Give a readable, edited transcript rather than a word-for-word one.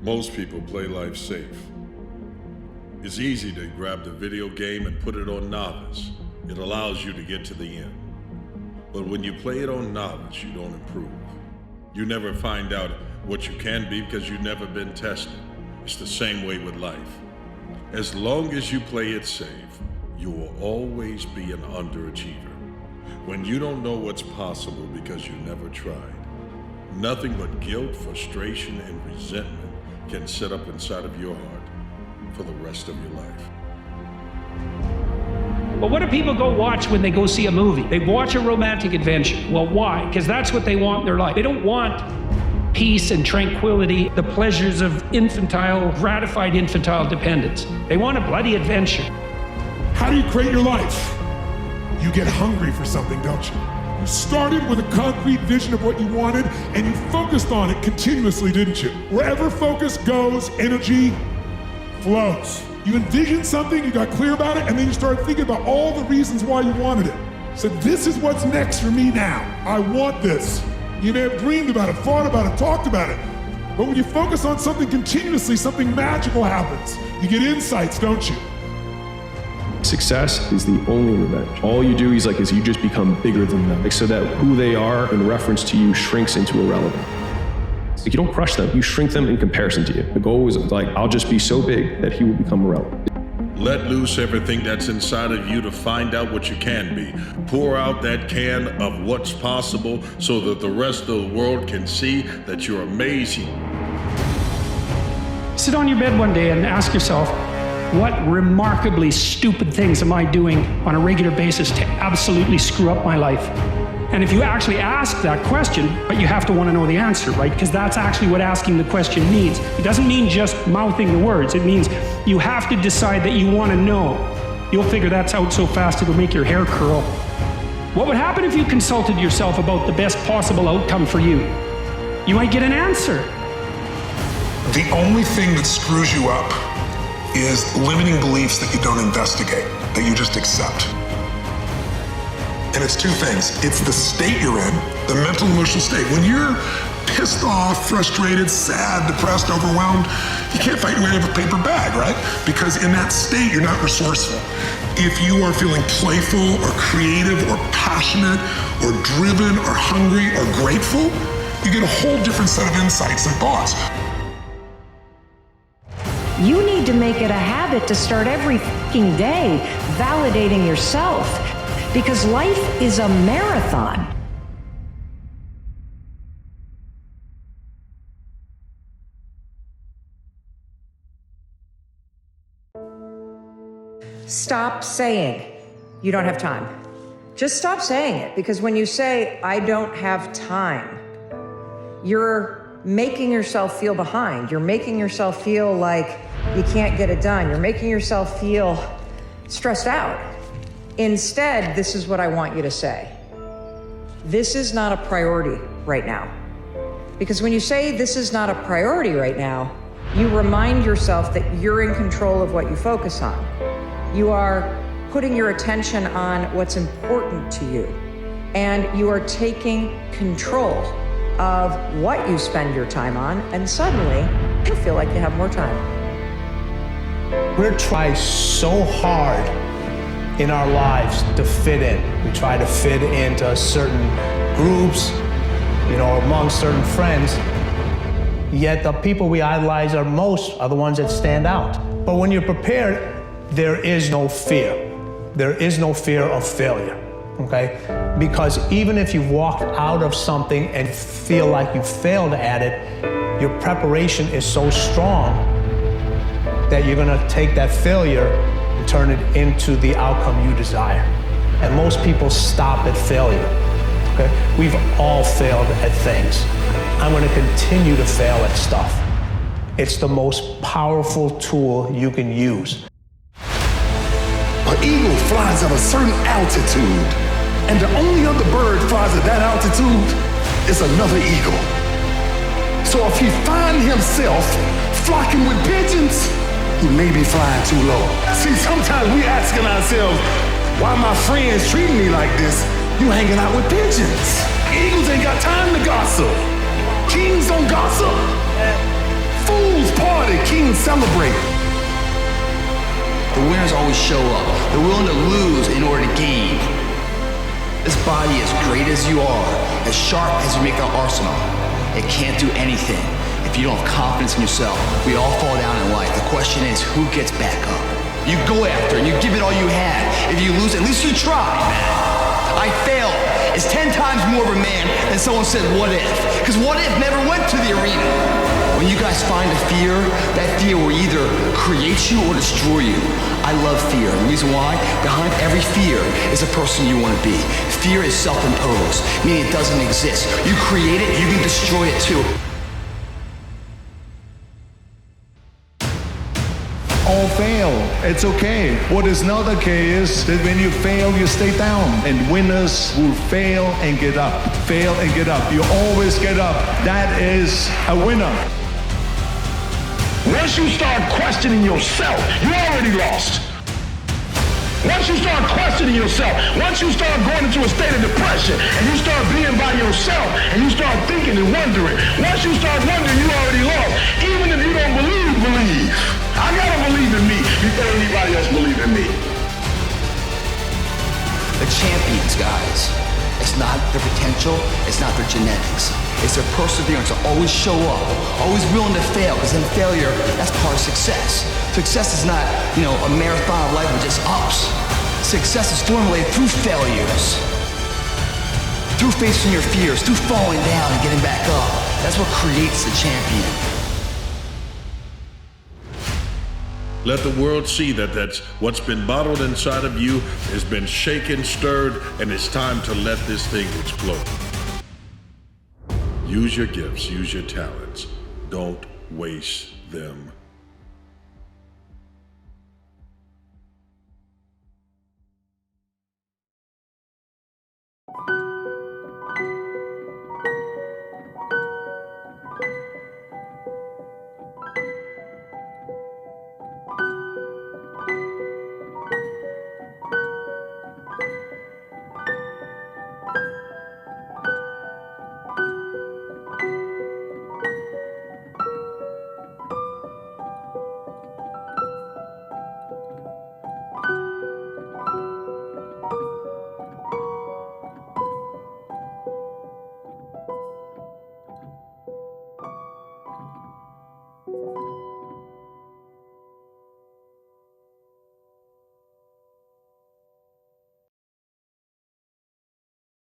Most people play life safe. It's easy to grab the video game and put it on novice. It allows you to get to the end. But when you play it on novice, you don't improve. You never find out what you can be because you've never been tested. It's the same way with life. As long as you play it safe, you will always be an underachiever. When you don't know what's possible because you never tried, nothing but guilt, frustration, and resentment can sit up inside of your heart for the rest of your life. But what do people go watch when they go see a movie? They watch a romantic adventure. Well, why? Because that's what they want in their life. They don't want peace and tranquility, the pleasures of gratified infantile dependence. They want a bloody adventure. How do you create your life? You get hungry for something, don't you? You started with a concrete vision of what you wanted, and you focused on it continuously, didn't you? Wherever focus goes, energy flows. You envisioned something, you got clear about it, and then you started thinking about all the reasons why you wanted it. So this is what's next for me now. I want this. You may have dreamed about it, thought about it, talked about it. But when you focus on something continuously, something magical happens. You get insights, don't you? Success is the only revenge. All you do is you just become bigger than them, so that who they are in reference to you shrinks into irrelevant. You don't crush them, you shrink them in comparison to you. The goal is I'll just be so big that he will become irrelevant. Let loose everything that's inside of you to find out what you can be. Pour out that can of what's possible so that the rest of the world can see that you're amazing. Sit on your bed one day and ask yourself, what remarkably stupid things am I doing on a regular basis to absolutely screw up my life? And if you actually ask that question, but you have to want to know the answer, right? Because that's actually what asking the question means. It doesn't mean just mouthing the words. It means you have to decide that you want to know. You'll figure that's out so fast it'll make your hair curl. What would happen if you consulted yourself about the best possible outcome for you? You might get an answer. The only thing that screws you up is limiting beliefs that you don't investigate, that you just accept. And it's two things. It's the state you're in, the mental emotional state. When you're pissed off, frustrated, sad, depressed, overwhelmed, you can't fight your way out of a paper bag, right? Because in that state, you're not resourceful. If you are feeling playful or creative or passionate or driven or hungry or grateful, you get a whole different set of insights and thoughts. You need to make it a habit to start every fucking day validating yourself, because life is a marathon. Stop saying you don't have time. Just stop saying it, because when you say, I don't have time, you're making yourself feel behind. You're making yourself feel like you can't get it done. You're making yourself feel stressed out. Instead, this is what I want you to say. This is not a priority right now. Because when you say this is not a priority right now, you remind yourself that you're in control of what you focus on. You are putting your attention on what's important to you. And you are taking control of what you spend your time on, and suddenly you feel like you have more time. We're trying so hard in our lives to fit in. We try to fit into certain groups, among certain friends. Yet the people we idolize most are the ones that stand out. But when you're prepared, there is no fear. There is no fear of failure, okay? Because even if you've walked out of something and feel like you failed at it, your preparation is so strong that you're gonna take that failure and turn it into the outcome you desire. And most people stop at failure, okay? We've all failed at things. I'm gonna continue to fail at stuff. It's the most powerful tool you can use. An eagle flies at a certain altitude, and the only other bird flies at that altitude is another eagle. So if he finds himself flocking with pigeons, he may be flying too low. See, sometimes we asking ourselves, why my friends treating me like this? You hanging out with pigeons. Eagles ain't got time to gossip. Kings don't gossip. Fools party, kings celebrate. The winners always show up. They're willing to lose in order to gain. This body, as great as you are, as sharp as you make the arsenal, it can't do anything if you don't have confidence in yourself. We all fall down in life. The question is, who gets back up? You go after it, and you give it all you had. If you lose, at least you tried, man. I failed. It's 10 times more of a man than someone said, what if? Because what if never went to the arena. When you guys find a fear, that fear will either create you or destroy you. I love fear. And the reason why? Behind every fear is a person you want to be. Fear is self-imposed, meaning it doesn't exist. You create it, you can destroy it too. All fail. It's okay. What is not okay is that when you fail, you stay down. And winners will fail and get up. Fail and get up. You always get up. That is a winner. Once you start questioning yourself, you already lost. Once you start questioning yourself, once you start going into a state of depression, and you start being by yourself, and you start thinking and wondering, once you start wondering, you already lost. Even if you don't believe. I gotta believe in me before anybody else believe in me. The champions, guys. It's not their potential, it's not their genetics. It's their perseverance to always show up, always willing to fail, because in failure, that's part of success. Success is not, a marathon of life with just ups. Success is formulated through failures, through facing your fears, through falling down and getting back up. That's what creates the champion. Let the world see that's what's been bottled inside of you has been shaken, stirred, and it's time to let this thing explode. Use your gifts, use your talents. Don't waste them.